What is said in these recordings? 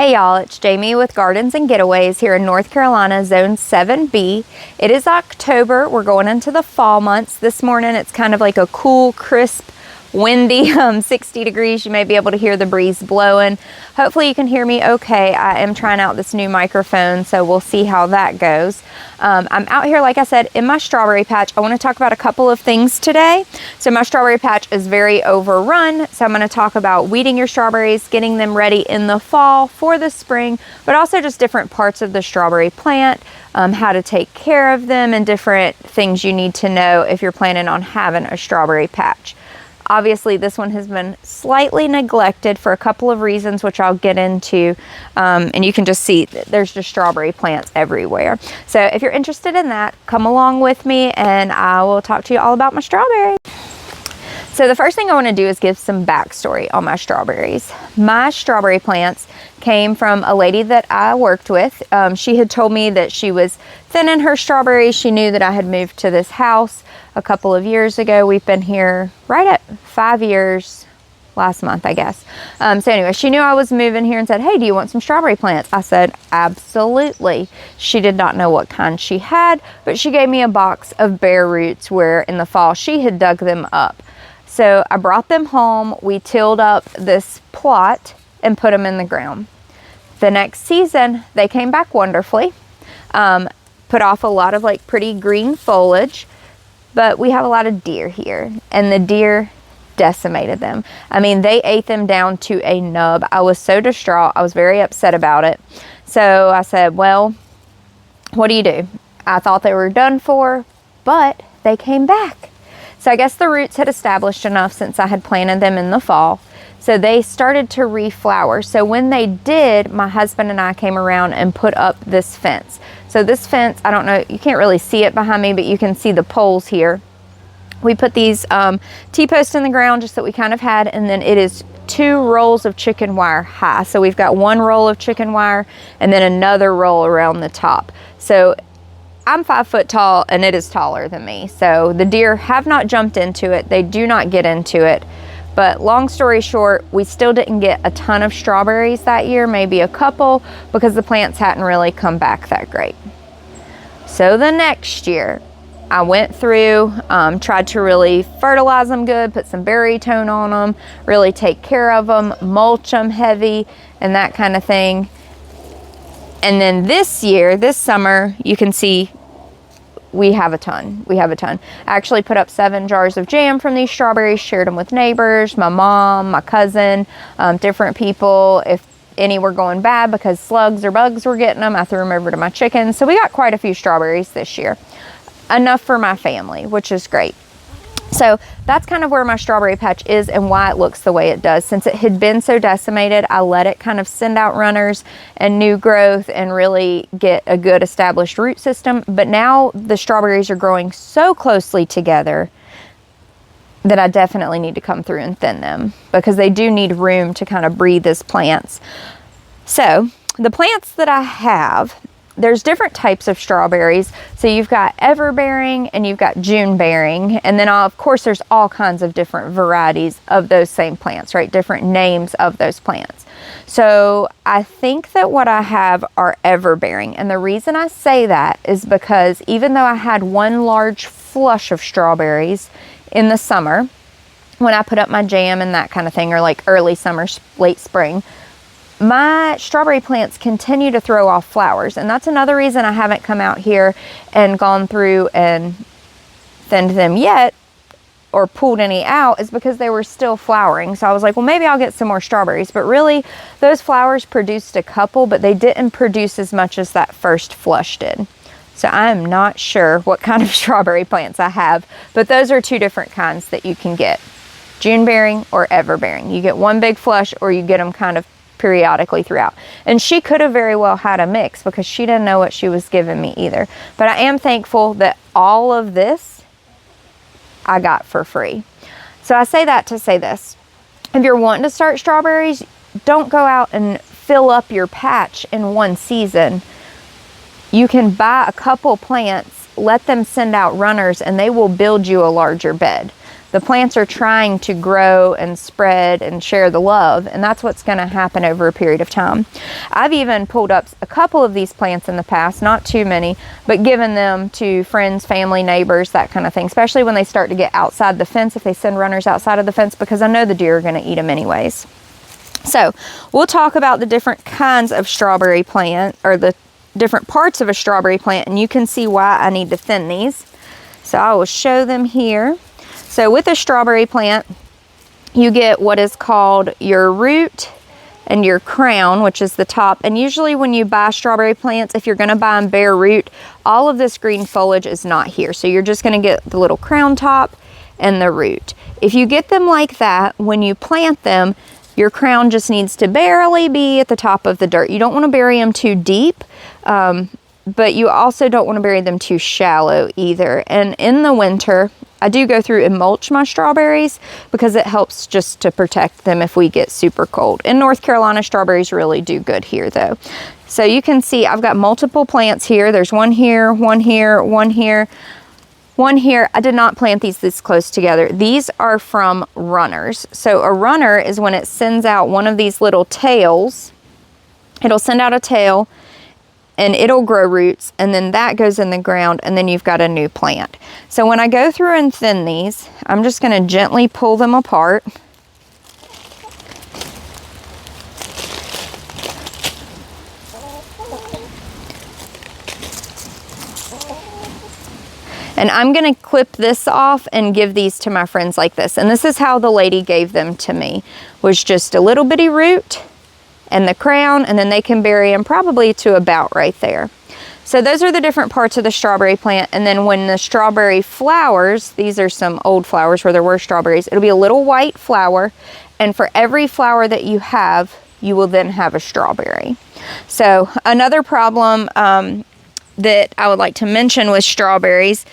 Hey y'all, it's Jamie with Gardens and Getaways here in North Carolina, Zone 7B. It is October. We're going into the fall months. This morning it's kind of like a cool, crisp, windy 60 degrees. You may be able to hear the breeze blowing. Hopefully you can hear me okay. I am trying out this new microphone, so we'll see how that goes. I'm out here, like I said, in my strawberry patch. I want to talk about a couple of things today. So my strawberry patch is very overrun, so I'm going to talk about weeding your strawberries, getting them ready in the fall for the spring, but also just different parts of the strawberry plant, how to take care of them, and different things you need to know if you're planning on having a strawberry patch. Obviously, this one has been slightly neglected for a couple of reasons, which I'll get into. And you can just see that there's just strawberry plants everywhere. So if you're interested in that, come along with me and I will talk to you all about my strawberries. So the first thing I want to do is give some backstory on my strawberries. My strawberry plants came from a lady that I worked with. She had told me that she was thinning her strawberries. She knew that I had moved to this house a couple of years ago. We've been here right at 5 years last month, I guess. So anyway, she knew I was moving here and said, hey, do you want some strawberry plants? I said, absolutely. She did not know what kind she had, but she gave me a box of bare roots where in the fall she had dug them up. So I brought them home, we tilled up this plot and put them in the ground. The next season, they came back wonderfully, put off a lot of like pretty green foliage, but we have a lot of deer here and the deer decimated them. I mean, they ate them down to a nub. I was so distraught. I was very upset about it. So I said, well, what do you do? I thought they were done for, but they came back. So I guess the roots had established enough since I had planted them in the fall. So they started to reflower. So when they did, my husband and I came around and put up this fence. So this fence, I don't know, you can't really see it behind me, but you can see the poles here. We put these T-posts in the ground just that we kind of had, and then it is 2 rolls of chicken wire high. So we've got 1 roll of chicken wire and then another roll around the top. So I'm 5 foot tall and it is taller than me. So the deer have not jumped into it. They do not get into it. But long story short, we still didn't get a ton of strawberries that year, maybe a couple, because the plants hadn't really come back that great. So the next year, I went through, tried to really fertilize them good, put some berry tone on them, really take care of them, mulch them heavy, and that kind of thing. And then this year, this summer, you can see we have a ton. I actually put up 7 jars of jam from these strawberries, shared them with neighbors, my mom, my cousin, different people. If any were going bad because slugs or bugs were getting them, I threw them over to my chickens. So we got quite a few strawberries this year. Enough for my family, which is great. So that's kind of where my strawberry patch is and why it looks the way it does. Since it had been so decimated, I let it kind of send out runners and new growth and really get a good established root system. But now the strawberries are growing so closely together that I definitely need to come through and thin them because they do need room to kind of breathe as plants. So the plants that I have, there's different types of strawberries. So you've got everbearing and you've got June bearing. And then of course there's all kinds of different varieties of those same plants, right? Different names of those plants. So I think that what I have are everbearing. And the reason I say that is because even though I had 1 large flush of strawberries in the summer, when I put up my jam and that kind of thing, or like early summer, late spring, my strawberry plants continue to throw off flowers. And that's another reason I haven't come out here and gone through and thinned them yet or pulled any out, is because they were still flowering. So I was like, well, maybe I'll get some more strawberries. But really, those flowers produced a couple, but they didn't produce as much as that first flush did. So I'm not sure what kind of strawberry plants I have, but those are 2 different kinds that you can get. June bearing or everbearing. You get 1 big flush or you get them kind of periodically throughout. And she could have very well had a mix because she didn't know what she was giving me either. But I am thankful that all of this I got for free. So I say that to say this. If you're wanting to start strawberries, don't go out and fill up your patch in 1 season. You can buy a couple plants, let them send out runners, and they will build you a larger bed. the plants are trying to grow and spread and share the love, and that's what's going to happen over a period of time. I've even pulled up a couple of these plants in the past, not too many, but given them to friends, family, neighbors, that kind of thing, especially when they start to get outside the fence, if they send runners outside of the fence, because I know the deer are going to eat them anyways. So we'll talk about the different kinds of strawberry plant, or the different parts of a strawberry plant, and you can see why I need to thin these. So I will show them here. So with a strawberry plant, you get what is called your root and your crown, which is the top. And usually when you buy strawberry plants, if you're going to buy them bare root, all of this green foliage is not here. So you're just going to get the little crown top and the root. If you get them like that, when you plant them, your crown just needs to barely be at the top of the dirt. You don't want to bury them too deep, but you also don't want to bury them too shallow either. And in the winter, I do go through and mulch my strawberries because it helps just to protect them if we get super cold. In North Carolina, strawberries really do good here though. So you can see I've got multiple plants here. There's one here, one here, one here, one here. I did not plant these this close together. These are from runners. So a runner is when it sends out one of these little tails. It'll send out a tail and it'll grow roots, and then that goes in the ground, and then you've got a new plant. So when I go through and thin these, I'm just going to gently pull them apart. And I'm going to clip this off and give these to my friends like this. And this is how the lady gave them to me, was just a little bitty root and the crown, and then they can bury them probably to about right there. So those are the different parts of the strawberry plant. And then when the strawberry flowers, these are some old flowers where there were strawberries, it'll be a little white flower, and for every flower that you have, you will then have a strawberry. So another problem that I would like to mention with strawberries,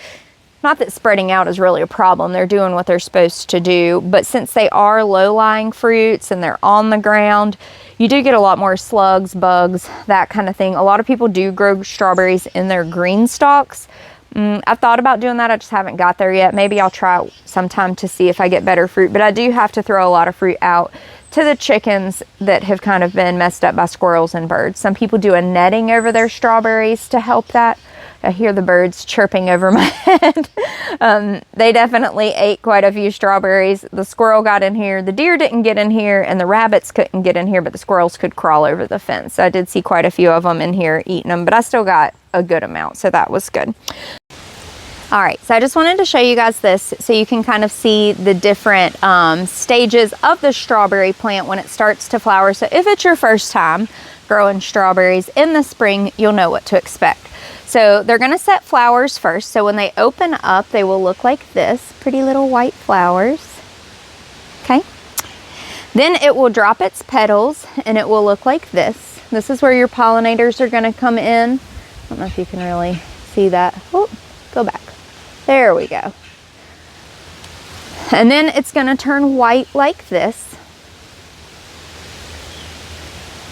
not that spreading out is really a problem, they're doing what they're supposed to do, but since they are low-lying fruits and they're on the ground, you do get a lot more slugs, bugs, that kind of thing. A lot of people do grow strawberries in their green stalks. I've thought about doing that, I just haven't got there yet. Maybe I'll try it sometime to see if I get better fruit, but I do have to throw a lot of fruit out to the chickens that have kind of been messed up by squirrels and birds. Some people do a netting over their strawberries to help that. I hear the birds chirping over my head. They definitely ate quite a few strawberries. The squirrel got in here, the deer didn't get in here, and the rabbits couldn't get in here, but the squirrels could crawl over the fence. So I did see quite a few of them in here eating them, but I still got a good amount, so that was good. All right, so I just wanted to show you guys this so you can kind of see the different stages of the strawberry plant when it starts to flower. So if it's your first time growing strawberries in the spring, you'll know what to expect. So they're gonna set flowers first. So when they open up, they will look like this, pretty little white flowers, okay? Then it will drop its petals and it will look like this. This is where your pollinators are gonna come in. I don't know if you can really see that. Oh, go back. There we go. And then it's going to turn white like this.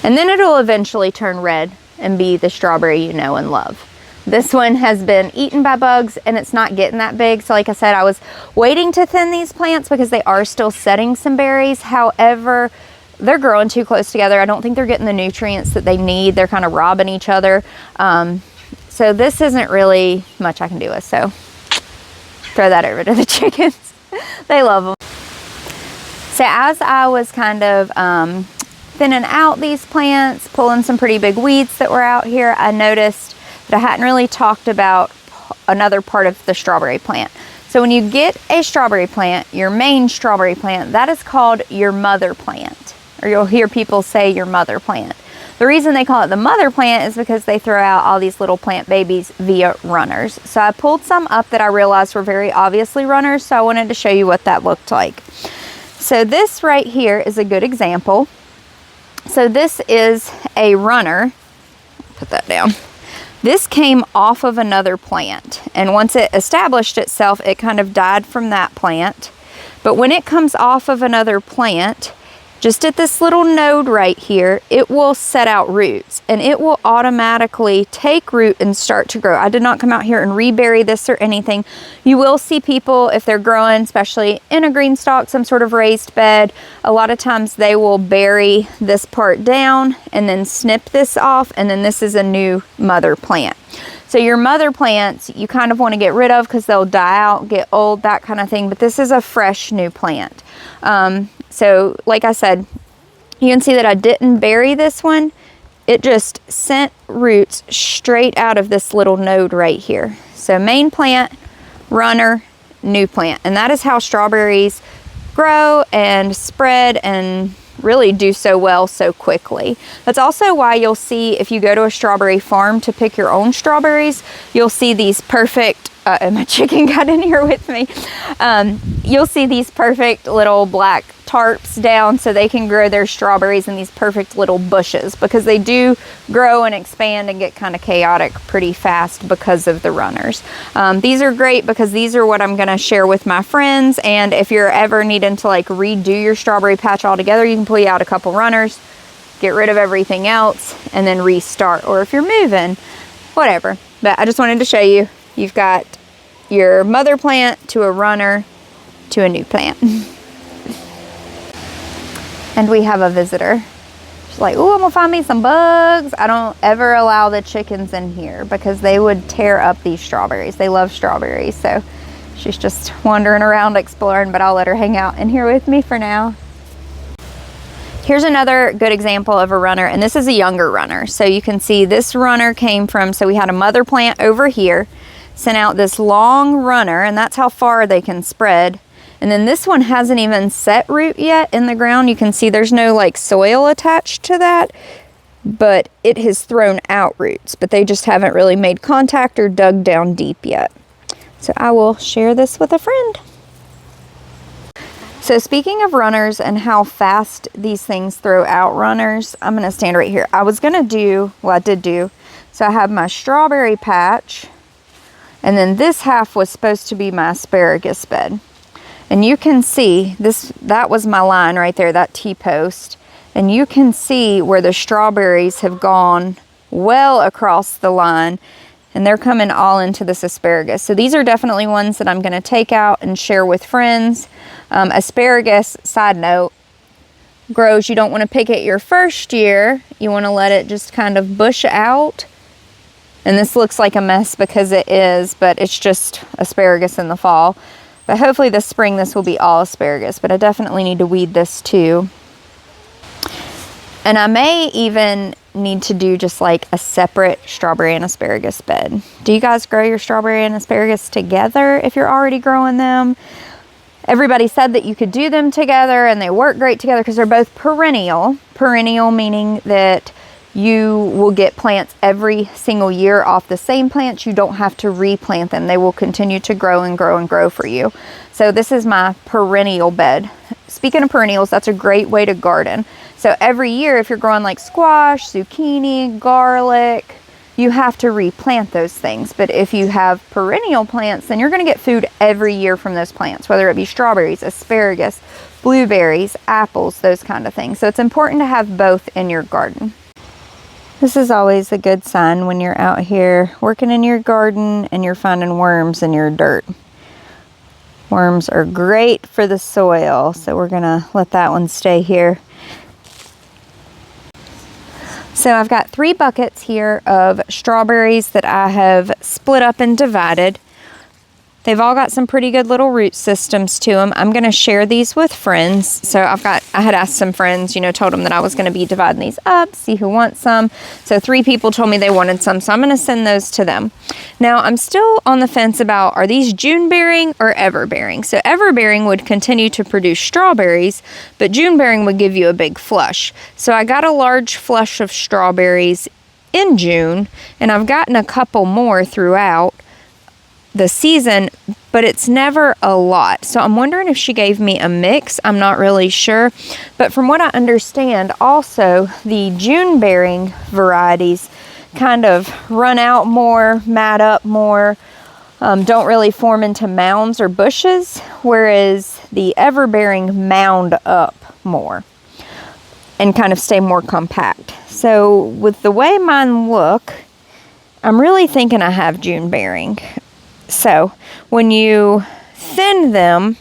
And then it'll eventually turn red and be the strawberry you know and love. This one has been eaten by bugs and it's not getting that big. So like I said, I was waiting to thin these plants because they are still setting some berries. However, they're growing too close together. I don't think they're getting the nutrients that they need. They're kind of robbing each other. So this isn't really much I can do with. So throw that over to the chickens. They love them. So as I was kind of thinning out these plants, pulling some pretty big weeds that were out here, I noticed that I hadn't really talked about another part of the strawberry plant. So when you get a strawberry plant, your main strawberry plant, that is called your mother plant, or you'll hear people say your mother plant. The reason they call it the mother plant is because they throw out all these little plant babies via runners. So I pulled some up that I realized were very obviously runners, so I wanted to show you what that looked like. So this right here is a good example. So this is a runner. Put that down. This came off of another plant, and once it established itself, it kind of died from that plant. But when it comes off of another plant, just at this little node right here, it will set out roots and it will automatically take root and start to grow. I did not come out here and rebury this or anything. You will see people, if they're growing, especially in a green stalk, some sort of raised bed, a lot of times they will bury this part down and then snip this off, and then this is a new mother plant. So your mother plants, you kind of want to get rid of because they'll die out, get old, that kind of thing. But this is a fresh new plant. So like I said, you can see that I didn't bury this one. It just sent roots straight out of this little node right here. So main plant, runner, new plant. And that is how strawberries grow and spread and really do so well so quickly. That's also why you'll see, if you go to a strawberry farm to pick your own strawberries, you'll see these perfect, and my chicken got in here with me. You'll see these perfect little black tarps down so they can grow their strawberries in these perfect little bushes, because they do grow and expand and get kind of chaotic pretty fast because of the runners. These are great because these are what I'm going to share with my friends, and if you're ever needing to like redo your strawberry patch altogether, you can pull out a couple runners, get rid of everything else, and then restart. Or if you're moving, whatever. But I just wanted to show you, you've got your mother plant to a runner to a new plant. And we have a visitor. She's like, "Oh, I'm gonna find me some bugs." I don't ever allow the chickens in here because they would tear up these strawberries. They love strawberries, so she's just wandering around exploring, but I'll let her hang out in here with me for now. Here's another good example of a runner, and this is a younger runner. So you can see this runner came from, so we had a mother plant over here, sent out this long runner, and that's how far they can spread. And then this one hasn't even set root yet in the ground. You can see there's no like soil attached to that, but it has thrown out roots, but they just haven't really made contact or dug down deep yet. So I will share this with a friend. So speaking of runners and how fast these things throw out runners, I'm gonna stand right here. I was gonna do, well, I did do, so I have my strawberry patch, and then this half was supposed to be my asparagus bed. And you can see this, that was my line right there, that T-post. And you can see where the strawberries have gone well across the line, and they're coming all into this asparagus. So these are definitely ones that I'm gonna take out and share with friends. Asparagus, side note, grows, you don't wanna pick it your first year. You wanna let it just kind of bush out. And this looks like a mess because it is, but it's just asparagus in the fall. But hopefully this spring this will be all asparagus, but I definitely need to weed this too. And I may even need to do just like a separate strawberry and asparagus bed. Do you guys grow your strawberry and asparagus together if you're already growing them? Everybody said that you could do them together and they work great together because they're both perennial. Perennial meaning that you will get plants every single year off the same plants. You don't have to replant them. They will continue to grow and grow and grow for you. So this is my perennial bed. Speaking of perennials, that's a great way to garden. So every year, if you're growing like squash, zucchini, garlic, you have to replant those things. But if you have perennial plants, then you're gonna get food every year from those plants, whether it be strawberries, asparagus, blueberries, apples, those kind of things. So it's important to have both in your garden. This is always a good sign when you're out here working in your garden and you're finding worms in your dirt. Worms are great for the soil, so we're gonna let that one stay here. So I've got 3 buckets here of strawberries that I have split up and divided. They've all got some pretty good little root systems to them. I'm going to share these with friends. So I had asked some friends, told them that I was going to be dividing these up, see who wants some. So 3 people told me they wanted some, so I'm going to send those to them. Now, I'm still on the fence about, are these June bearing or ever bearing? So ever bearing would continue to produce strawberries, but June bearing would give you a big flush. So I got a large flush of strawberries in June, and I've gotten a couple more throughout the season, but it's never a lot. So I'm wondering if she gave me a mix. I'm not really sure. But from what I understand, also the June bearing varieties kind of run out more, mat up more, don't really form into mounds or bushes, whereas the ever bearing mound up more. and kind of stay more compact. So with the way mine look, I'm really thinking I have June bearing. So when you thin them,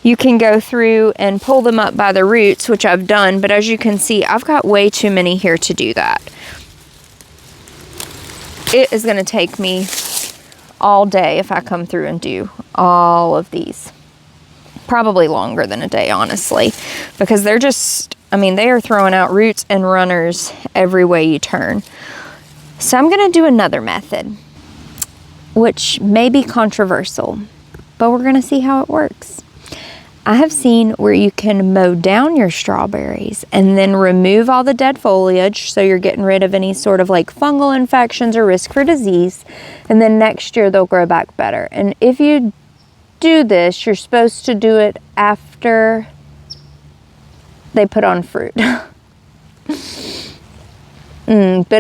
you can go through and pull them up by the roots, which I've done, but as you can see, I've got way too many here to do that. It is going to take me all day if I come through and do all of these. Probably longer than a day, honestly, because they're just, I mean, they are throwing out roots and runners every way you turn. So I'm going to do another method, which may be controversial, but we're going to see how it works. I have seen where you can mow down your strawberries and then remove all the dead foliage, so you're getting rid of any sort of like fungal infections or risk for disease, and then next year they'll grow back better. And if you do this, you're supposed to do it after they put on fruit. But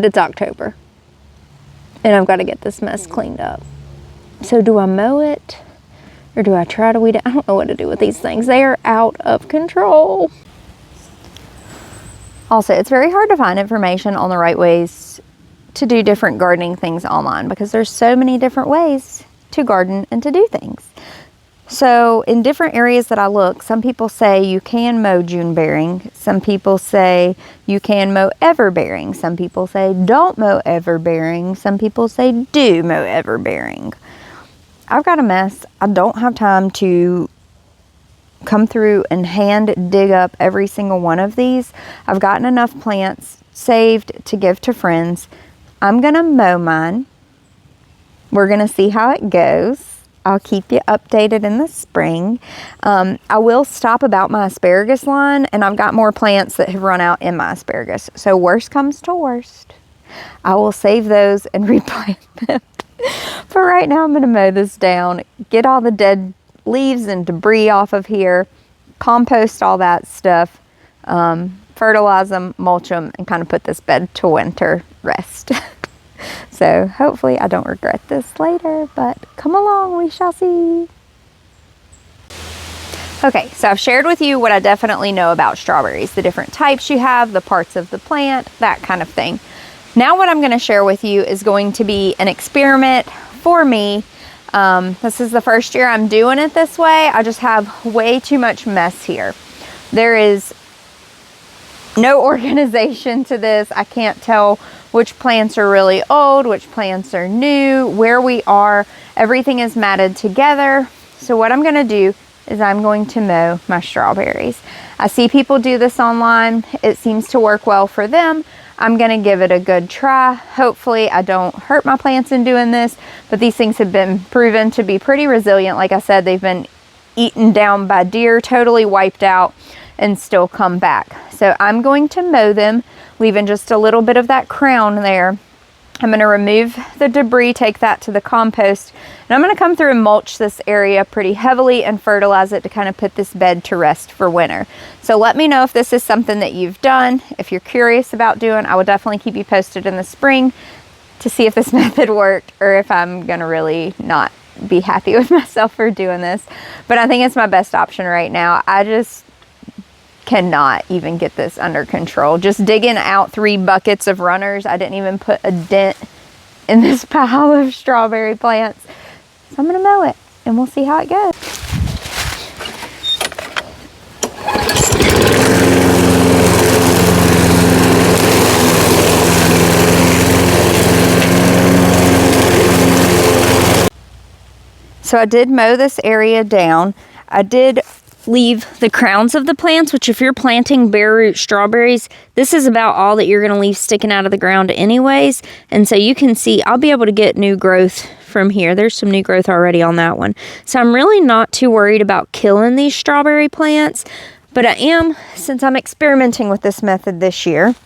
it's October and I've got to get this mess cleaned up. So do I mow it or do I try to weed it? I don't know what to do with these things. They are out of control. Also, it's very hard to find information on the right ways to do different gardening things online, because there's so many different ways to garden and to do things. So in different areas that I look, some people say you can mow June bearing. Some people say you can mow ever bearing. Some people say don't mow ever bearing. Some people say do mow ever bearing. I've got a mess. I don't have time to come through and hand dig up every single one of these. I've gotten enough plants saved to give to friends. I'm gonna mow mine. We're gonna see how it goes. I'll keep you updated in the spring. I will stop about my asparagus line, and I've got more plants that have run out in my asparagus. So worst comes to worst, I will save those and replant them. But right now I'm gonna mow this down, get all the dead leaves and debris off of here, compost all that stuff, fertilize them, mulch them, and kind of put this bed to winter rest. So hopefully I don't regret this later, but come along, we shall see. Okay, so I've shared with you what I definitely know about strawberries, the different types you have, the parts of the plant, that kind of thing. Now what I'm going to share with you is going to be an experiment for me. This is the first year I'm doing it this way. I just have way too much mess here. There is no organization to this. I can't tell which plants are really old, which plants are new, where we are. Everything is matted together. So what I'm going to do is I'm going to mow my strawberries. I see people do this online. It seems to work well for them. I'm going to give it a good try. Hopefully I don't hurt my plants in doing this, but these things have been proven to be pretty resilient. Like I said, they've been eaten down by deer, totally wiped out, and still come back. So I'm going to mow them, leaving just a little bit of that crown there. I'm going to remove the debris, take that to the compost, and I'm going to come through and mulch this area pretty heavily and fertilize it to kind of put this bed to rest for winter. So let me know if this is something that you've done. If you're curious about doing, I will definitely keep you posted in the spring to see if this method worked or if I'm going to really not be happy with myself for doing this. But I think it's my best option right now. I just cannot even get this under control. Just digging out 3 buckets of runners. I didn't even put a dent in this pile of strawberry plants. So I'm gonna mow it and we'll see how it goes. So I did mow this area down. I did leave the crowns of the plants, which if you're planting bare root strawberries, this is about all that you're going to leave sticking out of the ground anyways. And so you can see I'll be able to get new growth from here. There's some new growth already on that one. So I'm really not too worried about killing these strawberry plants, but I am, since I'm experimenting with this method this year.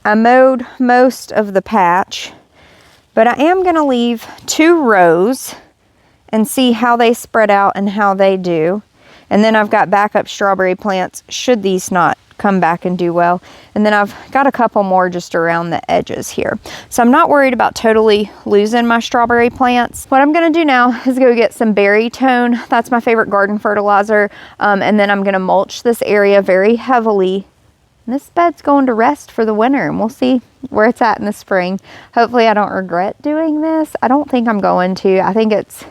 I mowed most of the patch, but I am going to leave 2 rows and see how they spread out and how they do. And then I've got backup strawberry plants should these not come back and do well. And then I've got a couple more just around the edges here. So I'm not worried about totally losing my strawberry plants. What I'm gonna do now is go get some berry tone. That's my favorite garden fertilizer. And then I'm gonna mulch this area very heavily And this bed's going to rest for the winter, and we'll see where it's at in the spring. Hopefully I don't regret doing this. I don't think I'm going to. I think it's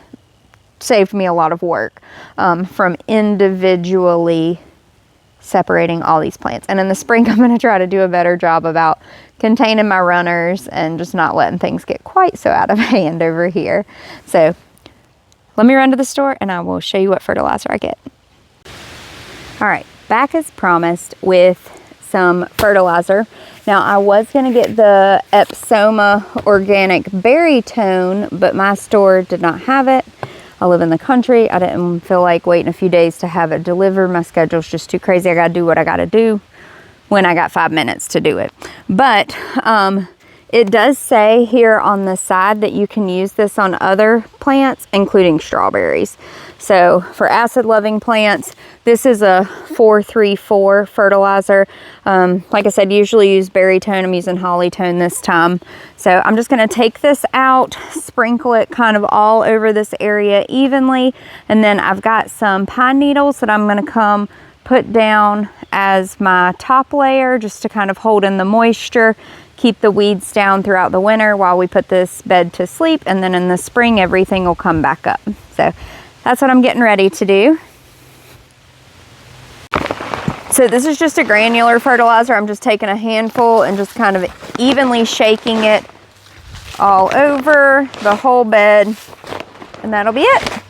saved me a lot of work from individually separating all these plants. And in the spring, I'm going to try to do a better job about containing my runners and just not letting things get quite so out of hand over here. So let me run to the store and I will show you what fertilizer I get. All right, back as promised with some fertilizer. Now I was going to get the Epsoma Organic Berry Tone, but my store did not have it. I live in the country. I didn't feel like waiting a few days to have it delivered. My schedule's just too crazy. I got to do what I got to do when I got 5 minutes to do it. But it does say here on the side that you can use this on other plants, including strawberries. So for acid-loving plants, this is a 434 fertilizer. Like I said, usually use berry tone. I'm using holly tone this time. So I'm just going to take this out, sprinkle it kind of all over this area evenly. And then I've got some pine needles that I'm going to come put down as my top layer just to kind of hold in the moisture, keep the weeds down throughout the winter while we put this bed to sleep. And then in the spring, everything will come back up. So that's what I'm getting ready to do. So this is just a granular fertilizer. I'm just taking a handful and just kind of evenly shaking it all over the whole bed, and that'll be it.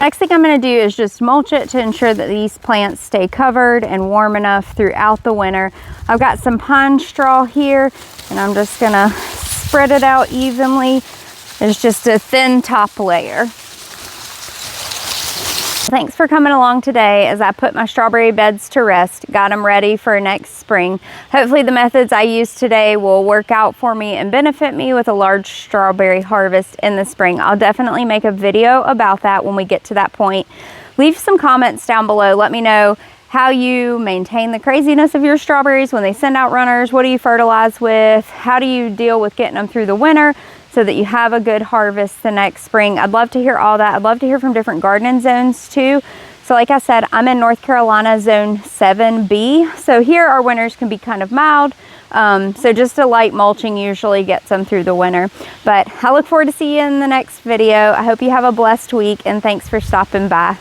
Next thing I'm going to do is just mulch it to ensure that these plants stay covered and warm enough throughout the winter. I've got some pine straw here, and I'm just going to spread it out evenly. It's just a thin top layer. Thanks for coming along today as I put my strawberry beds to rest, got them ready for next spring. Hopefully the methods I used today will work out for me and benefit me with a large strawberry harvest in the spring. I'll definitely make a video about that when we get to that point. Leave some comments down below. Let me know how you maintain the craziness of your strawberries when they send out runners. What do you fertilize with? How do you deal with getting them through the winter so that you have a good harvest the next spring? I'd love to hear all that. I'd love to hear from different gardening zones too. So like I said, I'm in North Carolina, zone 7B. So here our winters can be kind of mild. So just a light mulching usually gets them through the winter. But I look forward to seeing you in the next video. I hope you have a blessed week, and thanks for stopping by.